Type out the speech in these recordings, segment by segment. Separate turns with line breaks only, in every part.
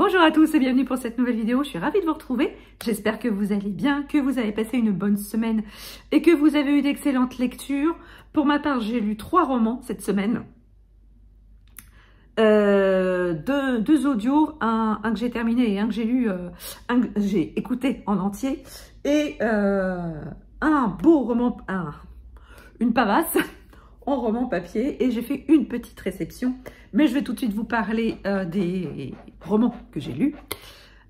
Bonjour à tous et bienvenue pour cette nouvelle vidéo, je suis ravie de vous retrouver. J'espère que vous allez bien, que vous avez passé une bonne semaine et que vous avez eu d'excellentes lectures. Pour ma part, j'ai lu 3 romans cette semaine. Deux audios, un que j'ai terminé et un que j'ai lu, un que j'ai écouté en entier. Et un beau roman, une pavasse en roman papier, et j'ai fait une petite réception, mais je vais tout de suite vous parler des romans que j'ai lus.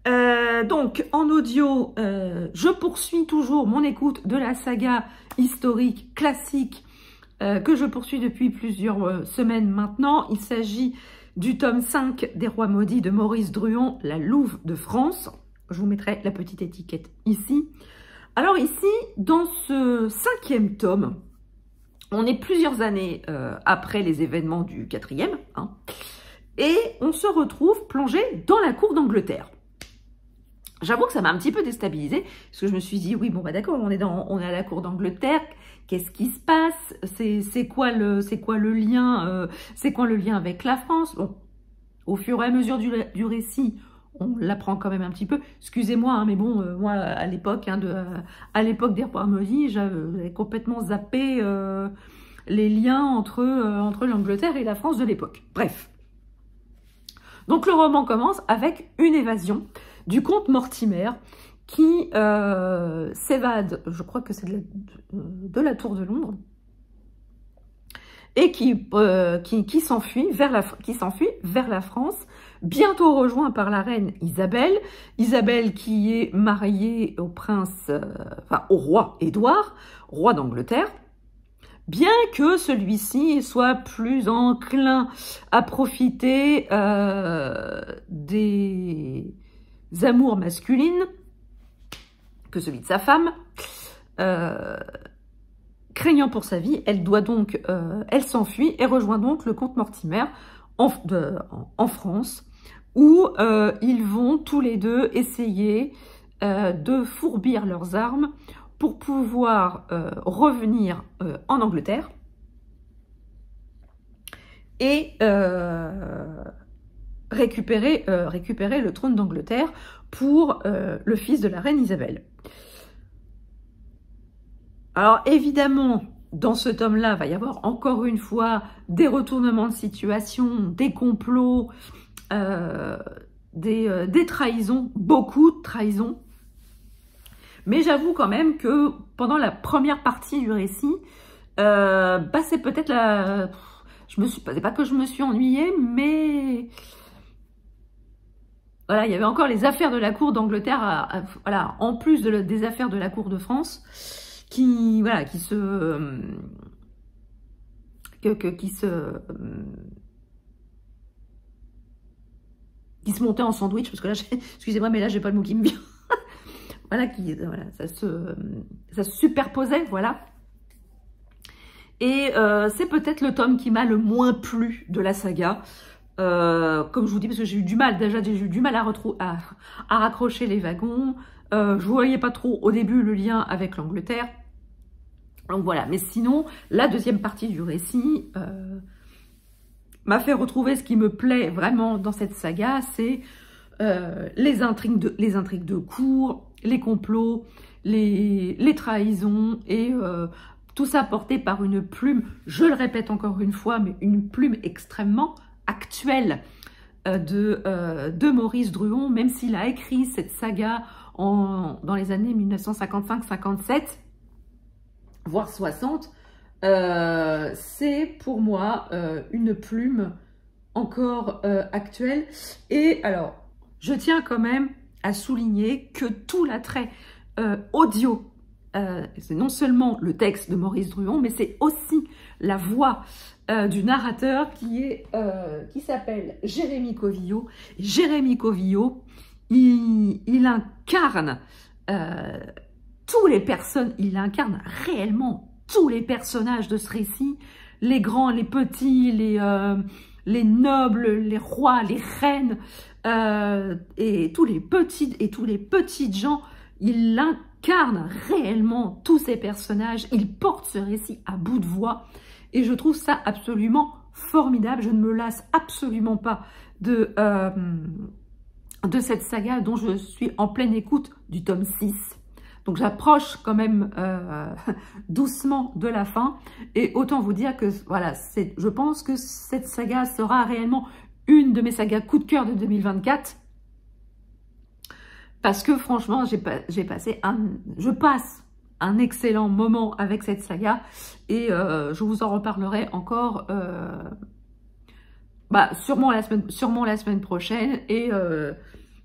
Donc en audio, je poursuis toujours mon écoute de la saga historique classique que je poursuis depuis plusieurs semaines maintenant. Il s'agit du tome 5 des Rois Maudits de Maurice Druon, La Louve de France. Je vous mettrai la petite étiquette ici. Alors ici, dans ce 5e tome, on est plusieurs années après les événements du 4e, hein, et on se retrouve plongé dans la cour d'Angleterre. J'avoue que ça m'a un petit peu déstabilisée, parce que je me suis dit, oui, bon, bah d'accord, on est à la cour d'Angleterre, qu'est-ce qui se passe? C'est quoi le lien avec la France? Bon, au fur et à mesure du récit, on l'apprend quand même un petit peu. Excusez-moi, hein, mais bon, moi, à l'époque des Rois Maudits, j'avais complètement zappé les liens entre l'Angleterre et la France de l'époque. Bref. Donc, le roman commence avec une évasion du comte Mortimer qui s'évade, je crois que c'est de la Tour de Londres, et qui s'enfuit vers la France, bientôt rejoint par la reine Isabelle. Isabelle qui est mariée au au roi Édouard, roi d'Angleterre, bien que celui-ci soit plus enclin à profiter des amours masculines que celui de sa femme. Craignant pour sa vie, elle s'enfuit et rejoint donc le comte Mortimer en France, où ils vont tous les deux essayer de fourbir leurs armes pour pouvoir revenir en Angleterre et récupérer le trône d'Angleterre pour le fils de la reine Isabelle. Alors évidemment, dans ce tome-là, il va y avoir encore une fois des retournements de situation, des complots, des trahisons, beaucoup de trahisons. Mais j'avoue quand même que pendant la première partie du récit, c'est peut-être c'est pas que je me suis ennuyée, mais voilà, il y avait encore les affaires de la cour d'Angleterre, voilà, en plus des affaires de la cour de France, qui se montait en sandwich, parce que là, excusez-moi, mais là, j'ai pas le mot qui me vient. Voilà, ça se superposait, voilà. Et c'est peut-être le tome qui m'a le moins plu de la saga. Comme je vous dis, parce que j'ai eu du mal à raccrocher les wagons. Je voyais pas trop au début le lien avec l'Angleterre. Donc voilà, mais sinon, la deuxième partie du récit m'a fait retrouver ce qui me plaît vraiment dans cette saga, c'est les intrigues de cour, les complots, les trahisons, et tout ça porté par une plume, je le répète encore une fois, mais une plume extrêmement actuelle de Maurice Druon, même s'il a écrit cette saga dans les années 1955-57, voire 60, c'est pour moi une plume encore actuelle. Et alors, je tiens quand même à souligner que tout l'attrait audio, c'est non seulement le texte de Maurice Druon, mais c'est aussi la voix du narrateur qui s'appelle Jérémy Covillo. Jérémy Covillo, il incarne il incarne réellement tous les personnages de ce récit, les grands, les petits, les nobles, les rois, les reines, et tous les petits gens. Il incarne réellement tous ces personnages, il porte ce récit à bout de voix, et je trouve ça absolument formidable. Je ne me lasse absolument pas de de cette saga dont je suis en pleine écoute du tome 6. Donc j'approche quand même doucement de la fin. Et autant vous dire que voilà, je pense que cette saga sera réellement une de mes sagas coup de cœur de 2024. Parce que franchement, je passe un excellent moment avec cette saga. Et je vous en reparlerai encore sûrement la semaine prochaine. Et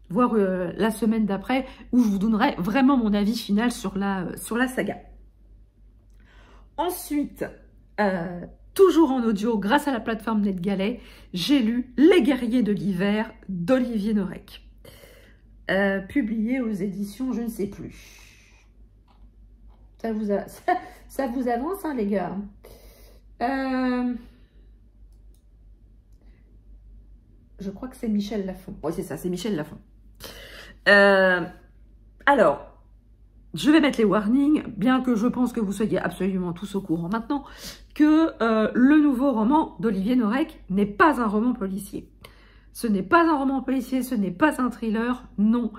voire la semaine d'après, où je vous donnerai vraiment mon avis final sur la saga. Ensuite, toujours en audio, grâce à la plateforme NetGalley, j'ai lu Les Guerriers de l'Hiver d'Olivier Norek. Publié aux éditions, je ne sais plus. Ça vous avance, hein, les gars. Je crois que c'est Michel Lafon. Oui, c'est ça, c'est Michel Lafon. Alors, je vais mettre les warnings, bien que je pense que vous soyez absolument tous au courant maintenant, que le nouveau roman d'Olivier Norek n'est pas un roman policier. Ce n'est pas un roman policier, ce n'est pas un thriller, non.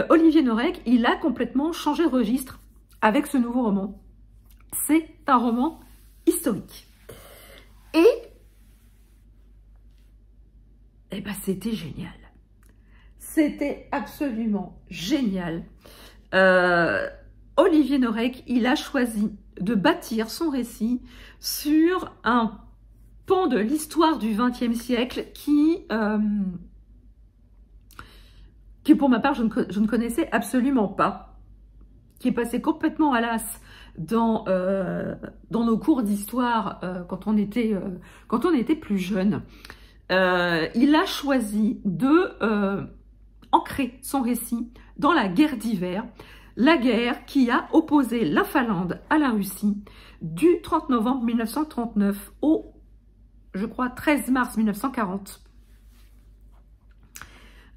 Olivier Norek, il a complètement changé de registre avec ce nouveau roman. C'est un roman historique. Et ben, c'était génial. C'était absolument génial. Olivier Norek, il a choisi de bâtir son récit sur un pan de l'histoire du XXe siècle qui pour ma part, je ne connaissais absolument pas, qui est passé complètement à l'as dans nos cours d'histoire quand on était plus jeune. Il a choisi de ancrer son récit dans la guerre d'hiver, la guerre qui a opposé la Finlande à la Russie du 30 novembre 1939 au, je crois, 13 mars 1940,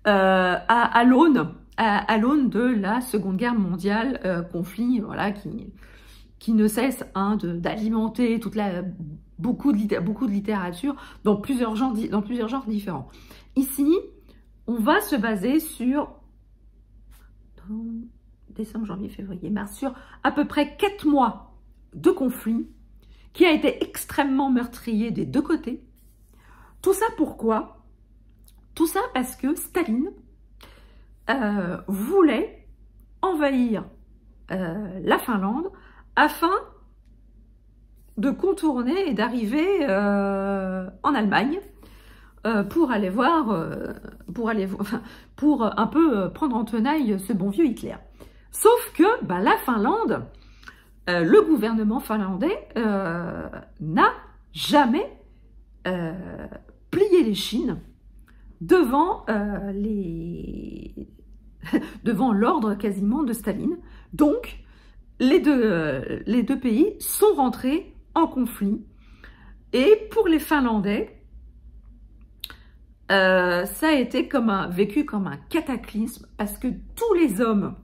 à l'aune de la Seconde Guerre mondiale, conflit voilà, qui ne cesse d'alimenter beaucoup de littérature dans plusieurs genres différents. Ici, on va se baser sur décembre, janvier, février, mars, sur à peu près 4 mois de conflit qui a été extrêmement meurtrier des deux côtés. Tout ça pourquoi? Tout ça parce que Staline voulait envahir la Finlande afin de contourner et d'arriver en Allemagne pour aller voir, pour un peu prendre en tenaille ce bon vieux Hitler. Sauf que la Finlande, le gouvernement finlandais n'a jamais plié les chines devant devant l'ordre quasiment de Staline. Donc, les deux pays sont rentrés en conflit. Et pour les Finlandais, ça a été vécu comme un cataclysme parce que tous les hommes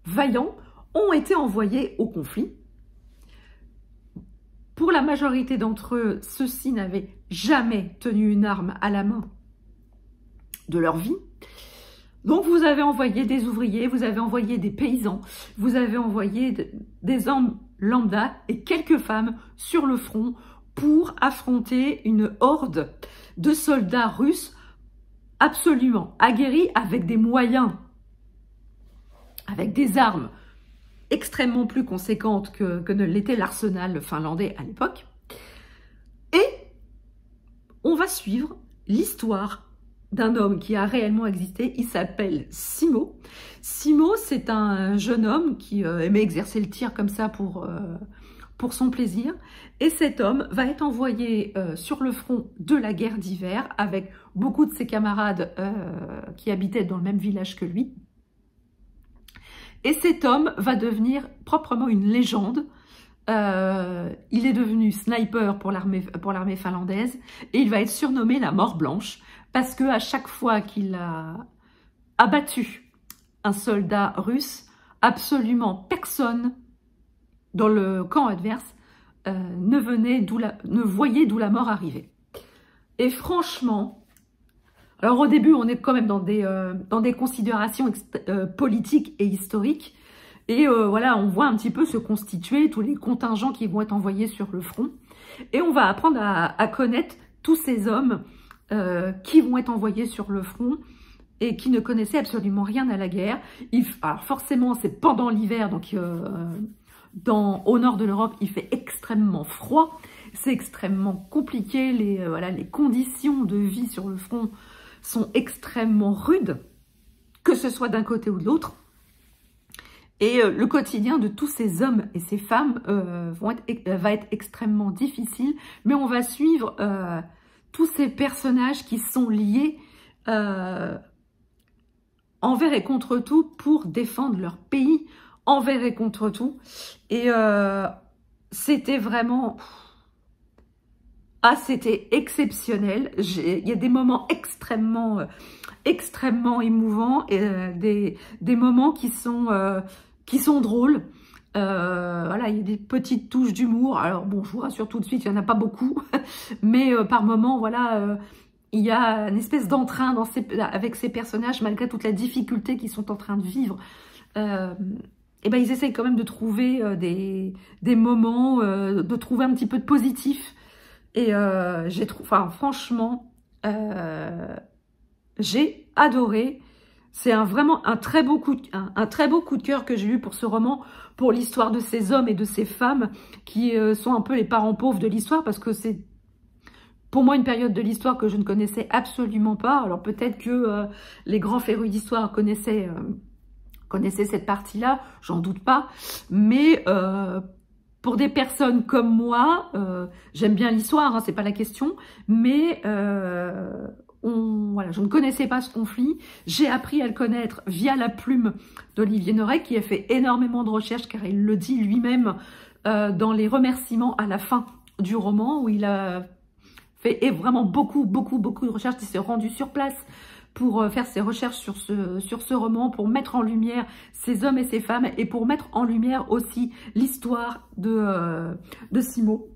vaillants ont été envoyés au conflit. Pour la majorité d'entre eux, ceux-ci n'avaient jamais tenu une arme à la main de leur vie. Donc vous avez envoyé des ouvriers, vous avez envoyé des paysans, vous avez envoyé des hommes lambda et quelques femmes sur le front pour affronter une horde de soldats russes absolument aguerris avec des moyens, avec des armes extrêmement plus conséquentes que ne l'était l'arsenal finlandais à l'époque. Et on va suivre l'histoire d'un homme qui a réellement existé. Il s'appelle Simo. Simo, c'est un jeune homme qui aimait exercer le tir comme ça pour son plaisir. Et cet homme va être envoyé sur le front de la guerre d'hiver avec beaucoup de ses camarades qui habitaient dans le même village que lui. Et cet homme va devenir proprement une légende. Il est devenu sniper pour l'armée finlandaise et il va être surnommé la mort blanche parce que à chaque fois qu'il a abattu un soldat russe, absolument personne dans le camp adverse ne voyait d'où la mort arrivait. Et franchement, Alors au début, on est quand même dans des considérations politiques et historiques. Et voilà, on voit un petit peu se constituer tous les contingents qui vont être envoyés sur le front. Et on va apprendre à connaître tous ces hommes qui vont être envoyés sur le front et qui ne connaissaient absolument rien à la guerre. Alors forcément, c'est pendant l'hiver, donc au nord de l'Europe, il fait extrêmement froid. C'est extrêmement compliqué. Les conditions de vie sur le front sont extrêmement rudes, que ce soit d'un côté ou de l'autre. Et le quotidien de tous ces hommes et ces femmes va être extrêmement difficile. Mais on va suivre tous ces personnages qui sont liés envers et contre tout pour défendre leur pays, envers et contre tout. Et c'était vraiment... Ah, c'était exceptionnel. Il y a des moments extrêmement émouvants et des moments qui sont drôles. Voilà, il y a des petites touches d'humour. Alors bon, je vous rassure tout de suite, il n'y en a pas beaucoup. Mais par moments, voilà, il y a une espèce d'entrain avec ces personnages, malgré toute la difficulté qu'ils sont en train de vivre. Et ben, ils essayent quand même de trouver des moments, de trouver un petit peu de positif. Et franchement, j'ai adoré. C'est vraiment un très beau coup de cœur que j'ai eu pour ce roman, pour l'histoire de ces hommes et de ces femmes qui sont un peu les parents pauvres de l'histoire, parce que c'est pour moi une période de l'histoire que je ne connaissais absolument pas. Alors peut-être que les grands férus d'histoire connaissaient cette partie-là, j'en doute pas, mais pour des personnes comme moi, j'aime bien l'histoire, hein, c'est pas la question, mais voilà, je ne connaissais pas ce conflit. J'ai appris à le connaître via la plume d'Olivier Norek, qui a fait énormément de recherches, car il le dit lui-même dans les remerciements à la fin du roman, où il a fait vraiment beaucoup de recherches. Il s'est rendu sur place pour faire ses recherches sur ce roman, pour mettre en lumière ces hommes et ces femmes, et pour mettre en lumière aussi l'histoire de Simo.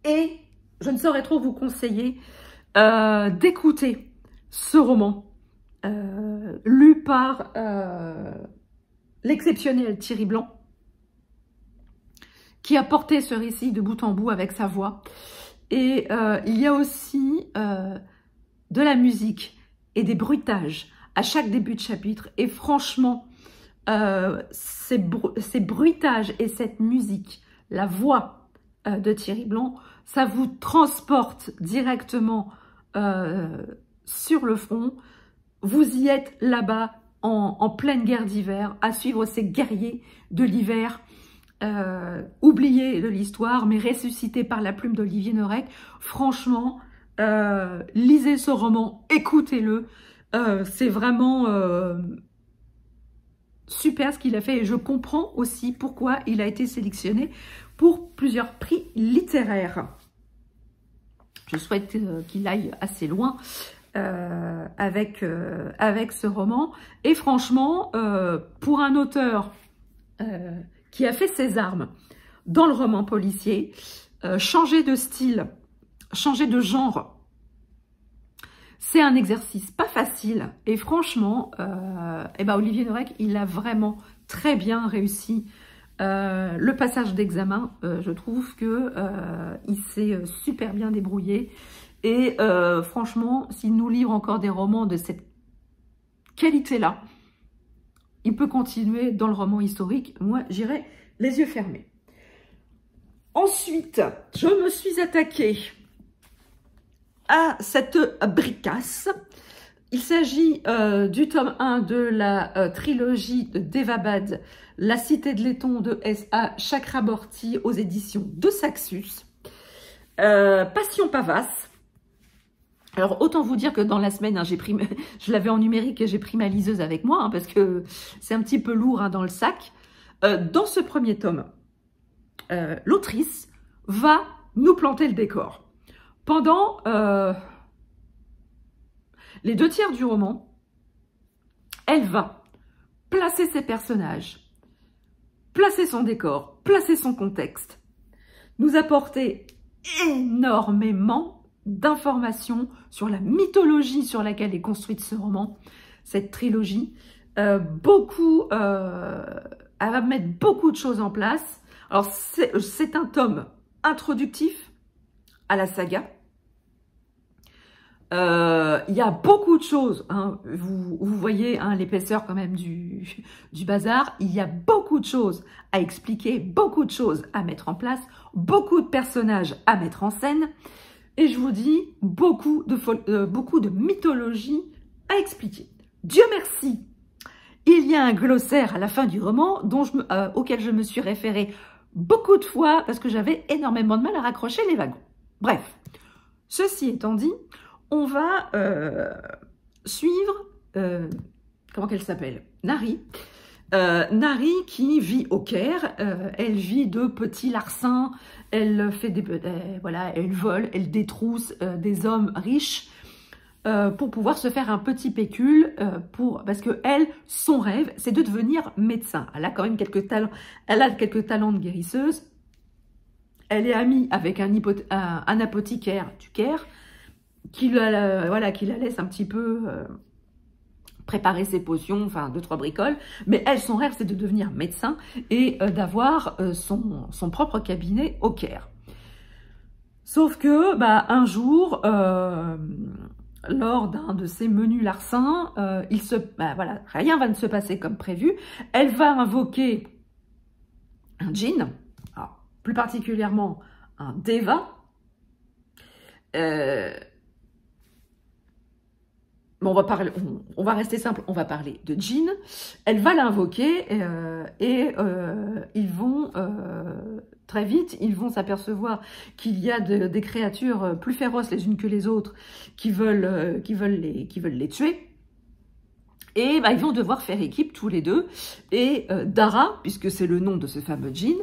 Et je ne saurais trop vous conseiller d'écouter ce roman, lu par l'exceptionnel Thierry Blanc, qui a porté ce récit de bout en bout avec sa voix. Et il y a aussi de la musique et des bruitages à chaque début de chapitre. Et franchement, ces bruitages et cette musique, la voix de Thierry Blanc, ça vous transporte directement sur le front. Vous y êtes là-bas en pleine guerre d'hiver, à suivre ces guerriers de l'hiver, oubliés de l'histoire, mais ressuscités par la plume d'Olivier Norek. Franchement, lisez ce roman, écoutez-le. C'est vraiment super ce qu'il a fait, et je comprends aussi pourquoi il a été sélectionné pour plusieurs prix littéraires. Je souhaite qu'il aille assez loin avec ce roman. Et franchement, pour un auteur qui a fait ses armes dans le roman policier, changer de style, changer de genre, c'est un exercice pas facile. Et franchement, Olivier Norek, il a vraiment très bien réussi le passage d'examen. Je trouve que il s'est super bien débrouillé. Et franchement, s'il nous livre encore des romans de cette qualité-là, il peut continuer dans le roman historique. Moi, j'irai les yeux fermés. Ensuite, je me suis attaquée à cette bricasse. Il s'agit du tome 1 de la trilogie de Devabad, La Cité de Laiton de S.A. Chakraborty aux éditions de Saxus. Passion Pavas. Alors, autant vous dire que dans la semaine, hein, je l'avais en numérique et j'ai pris ma liseuse avec moi, hein, parce que c'est un petit peu lourd, hein, dans le sac. Dans ce premier tome, l'autrice va nous planter le décor. Pendant les 2/3 du roman, elle va placer ses personnages, placer son décor, placer son contexte, nous apporter énormément d'informations sur la mythologie sur laquelle est construite ce roman, cette trilogie. Elle va mettre beaucoup de choses en place. Alors, c'est un tome introductif à la saga. Il y a beaucoup de choses, hein, vous voyez hein, l'épaisseur quand même du bazar. Il y a beaucoup de choses à expliquer, beaucoup de choses à mettre en place, beaucoup de personnages à mettre en scène. Et je vous dis, beaucoup de mythologie à expliquer. Dieu merci, il y a un glossaire à la fin du roman auquel je me suis référée beaucoup de fois parce que j'avais énormément de mal à raccrocher les wagons. Bref, ceci étant dit, on va suivre, comment qu'elle s'appelle, Nari. Nari qui vit au Caire, elle vit de petits larcins, elle fait voilà, elle vole, elle détrousse des hommes riches pour pouvoir se faire un petit pécule, parce que elle, son rêve, c'est de devenir médecin. Elle a quand même quelques talents de guérisseuse. Elle est amie avec un apothicaire du Caire qui la laisse un petit peu préparer ses potions, enfin 2-3 bricoles. Mais elle, son rêve, c'est de devenir médecin et d'avoir son propre cabinet au Caire. Sauf que, un jour, lors d'un de ces menus larcins, voilà, rien va ne se passer comme prévu. Elle va invoquer un djinn, alors, plus particulièrement un deva. On va rester simple, on va parler de djinn. Elle va l'invoquer ils vont très vite, ils vont s'apercevoir qu'il y a des créatures plus féroces les unes que les autres qui veulent les tuer. Et ils vont devoir faire équipe tous les deux. Et Dara, puisque c'est le nom de ce fameux djinn,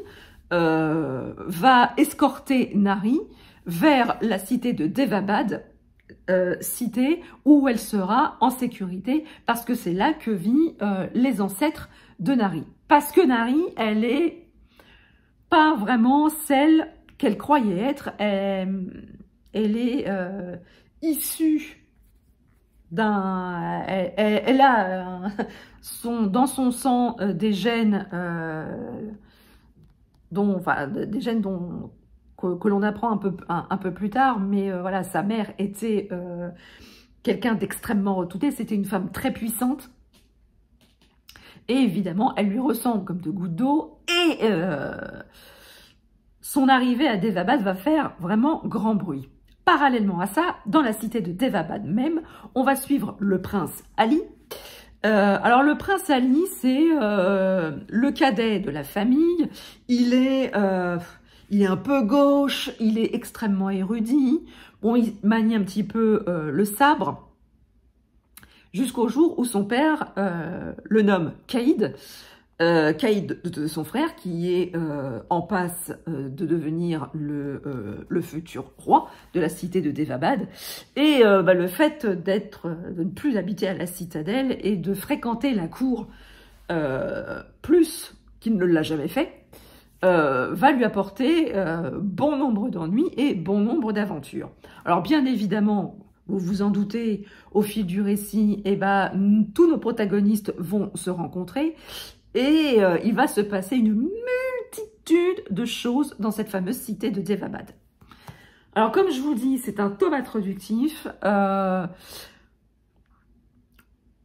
va escorter Nari vers la cité de Devabad, cité où elle sera en sécurité, parce que c'est là que vivent les ancêtres de Nari. Parce que Nari, elle est pas vraiment celle qu'elle croyait être. Elle est issue d'un... Elle a dans son sang des gènes des gènes que l'on apprend un peu plus tard, mais voilà, sa mère était quelqu'un d'extrêmement redouté, c'était une femme très puissante, et évidemment, elle lui ressemble comme de gouttes d'eau, et son arrivée à Devabad va faire vraiment grand bruit. Parallèlement à ça, dans la cité de Devabad même, on va suivre le prince Ali. Alors le prince Ali, c'est le cadet de la famille. Il est un peu gauche, il est extrêmement érudit. Bon, il manie un petit peu le sabre, jusqu'au jour où son père le nomme Caïd. Caïd de son frère, qui est en passe de devenir le futur roi de la cité de Devabad. Et le fait de ne plus habiter à la citadelle et de fréquenter la cour plus qu'il ne l'a jamais fait, va lui apporter bon nombre d'ennuis et bon nombre d'aventures. Alors bien évidemment, vous vous en doutez, au fil du récit, tous nos protagonistes vont se rencontrer. Et il va se passer une multitude de choses dans cette fameuse cité de Devabad. Alors, comme je vous dis, c'est un tome introductif.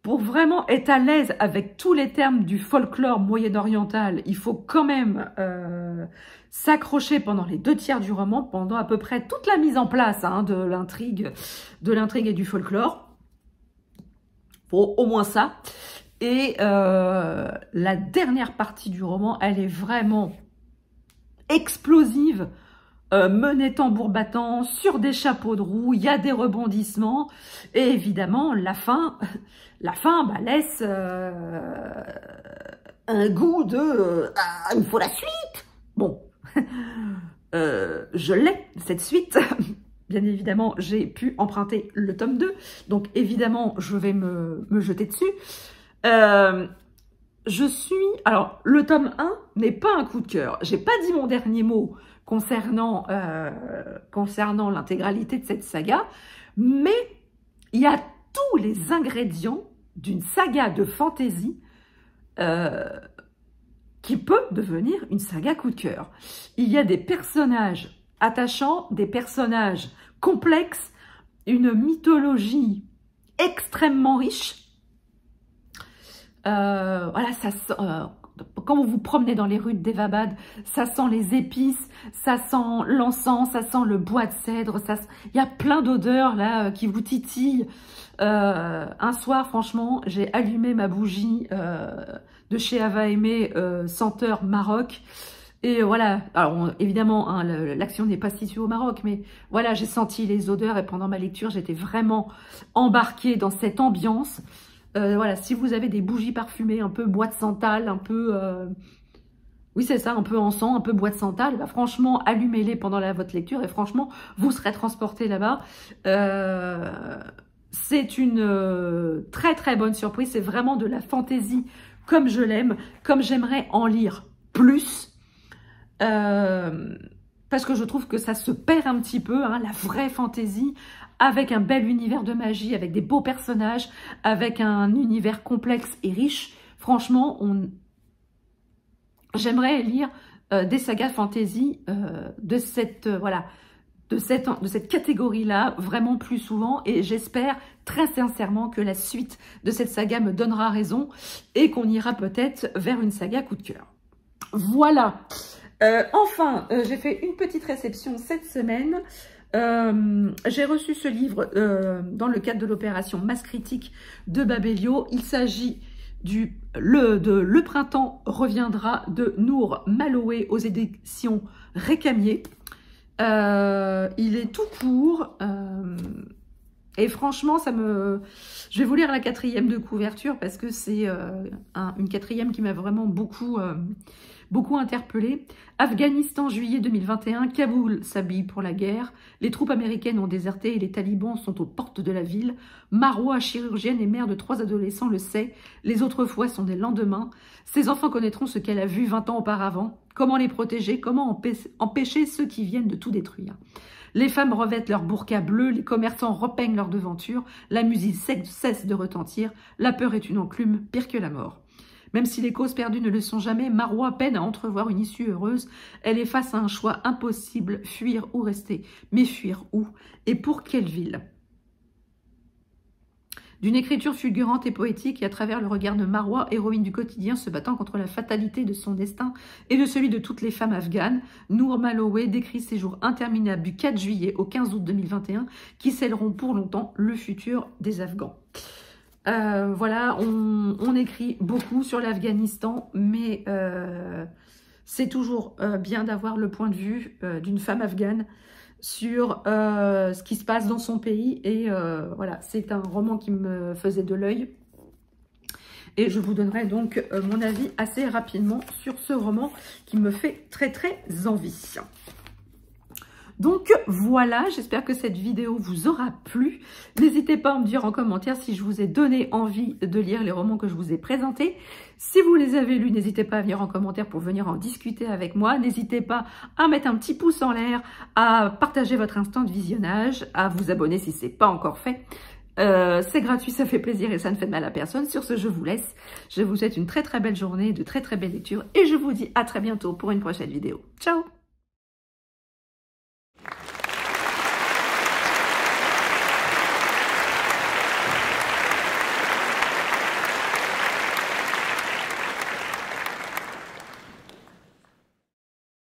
Pour vraiment être à l'aise avec tous les termes du folklore moyen-oriental, il faut quand même s'accrocher pendant les 2/3 du roman, pendant à peu près toute la mise en place de l'intrigue et du folklore. Faut au moins ça. Et la dernière partie du roman, elle est vraiment explosive, menée tambour battant, sur des chapeaux de roue, il y a des rebondissements, et évidemment, la fin laisse un goût de il faut la suite. Bon, je l'ai, cette suite. Bien évidemment, j'ai pu emprunter le tome 2, donc évidemment, je vais me jeter dessus. Alors, le tome 1 n'est pas un coup de cœur. J'ai pas dit mon dernier mot, concernant l'intégralité de cette saga, mais il y a tous les ingrédients d'une saga de fantasy qui peut devenir une saga coup de cœur. Il y a des personnages attachants, des personnages complexes, une mythologie extrêmement riche. Voilà, ça sent, quand vous vous promenez dans les rues de Daevabad, ça sent les épices, ça sent l'encens, ça sent le bois de cèdre, il y a plein d'odeurs là qui vous titillent. Un soir, franchement, j'ai allumé ma bougie de chez Ava Aimé, senteur Maroc. Et voilà, alors évidemment, hein, l'action n'est pas située au Maroc, mais voilà, j'ai senti les odeurs et pendant ma lecture, j'étais vraiment embarquée dans cette ambiance. Voilà, si vous avez des bougies parfumées, un peu bois de santal, un peu... oui, c'est ça, un peu encens, un peu bois de santal, bah, franchement, allumez-les pendant votre lecture et franchement, vous serez transporté là-bas. C'est une très très bonne surprise, c'est vraiment de la fantaisie comme je l'aime, comme j'aimerais en lire plus. Parce que je trouve que ça se perd un petit peu, hein, la vraie fantaisie, avec un bel univers de magie, avec des beaux personnages, avec un univers complexe et riche. Franchement, j'aimerais lire des sagas fantasy de cette catégorie-là vraiment plus souvent, et j'espère très sincèrement que la suite de cette saga me donnera raison et qu'on ira peut-être vers une saga coup de cœur. Voilà. Enfin, j'ai fait une petite réception cette semaine. J'ai reçu ce livre dans le cadre de l'opération Masse Critique de Babelio. Il s'agit de Le printemps reviendra de Nour Maloé aux éditions Récamier. Il est tout court et franchement, je vais vous lire la 4e de couverture parce que c'est une 4e qui m'a vraiment beaucoup interpellée. Afghanistan, juillet 2021, Kaboul s'habille pour la guerre. Les troupes américaines ont déserté et les talibans sont aux portes de la ville. Marwa, chirurgienne et mère de 3 adolescents, le sait. Les autres fois sont des lendemains. Ses enfants connaîtront ce qu'elle a vu 20 ans auparavant. Comment les protéger? Comment empêcher ceux qui viennent de tout détruire? Les femmes revêtent leurs burkas bleus, les commerçants repeignent leurs devantures, la musique cesse de retentir, la peur est une enclume, pire que la mort. Même si les causes perdues ne le sont jamais, Marwa peine à entrevoir une issue heureuse. Elle est face à un choix impossible, fuir ou rester. Mais fuir où? Et pour quelle ville? D'une écriture fulgurante et poétique, et à travers le regard de Marwa, héroïne du quotidien se battant contre la fatalité de son destin et de celui de toutes les femmes afghanes, Nour Maloé décrit ces jours interminables du 4 juillet au 15 août 2021 qui scelleront pour longtemps le futur des Afghans. Voilà, on écrit beaucoup sur l'Afghanistan, mais c'est toujours bien d'avoir le point de vue d'une femme afghane sur ce qui se passe dans son pays. Et voilà, c'est un roman qui me faisait de l'œil. Et je vous donnerai donc mon avis assez rapidement sur ce roman qui me fait très très envie. Donc voilà, j'espère que cette vidéo vous aura plu. N'hésitez pas à me dire en commentaire si je vous ai donné envie de lire les romans que je vous ai présentés. Si vous les avez lus, n'hésitez pas à venir en commentaire pour venir en discuter avec moi. N'hésitez pas à mettre un petit pouce en l'air, à partager votre instant de visionnage, à vous abonner si ce n'est pas encore fait. C'est gratuit, ça fait plaisir et ça ne fait de mal à personne. Sur ce, je vous laisse. Je vous souhaite une très très belle journée, de très très belles lectures et je vous dis à très bientôt pour une prochaine vidéo. Ciao!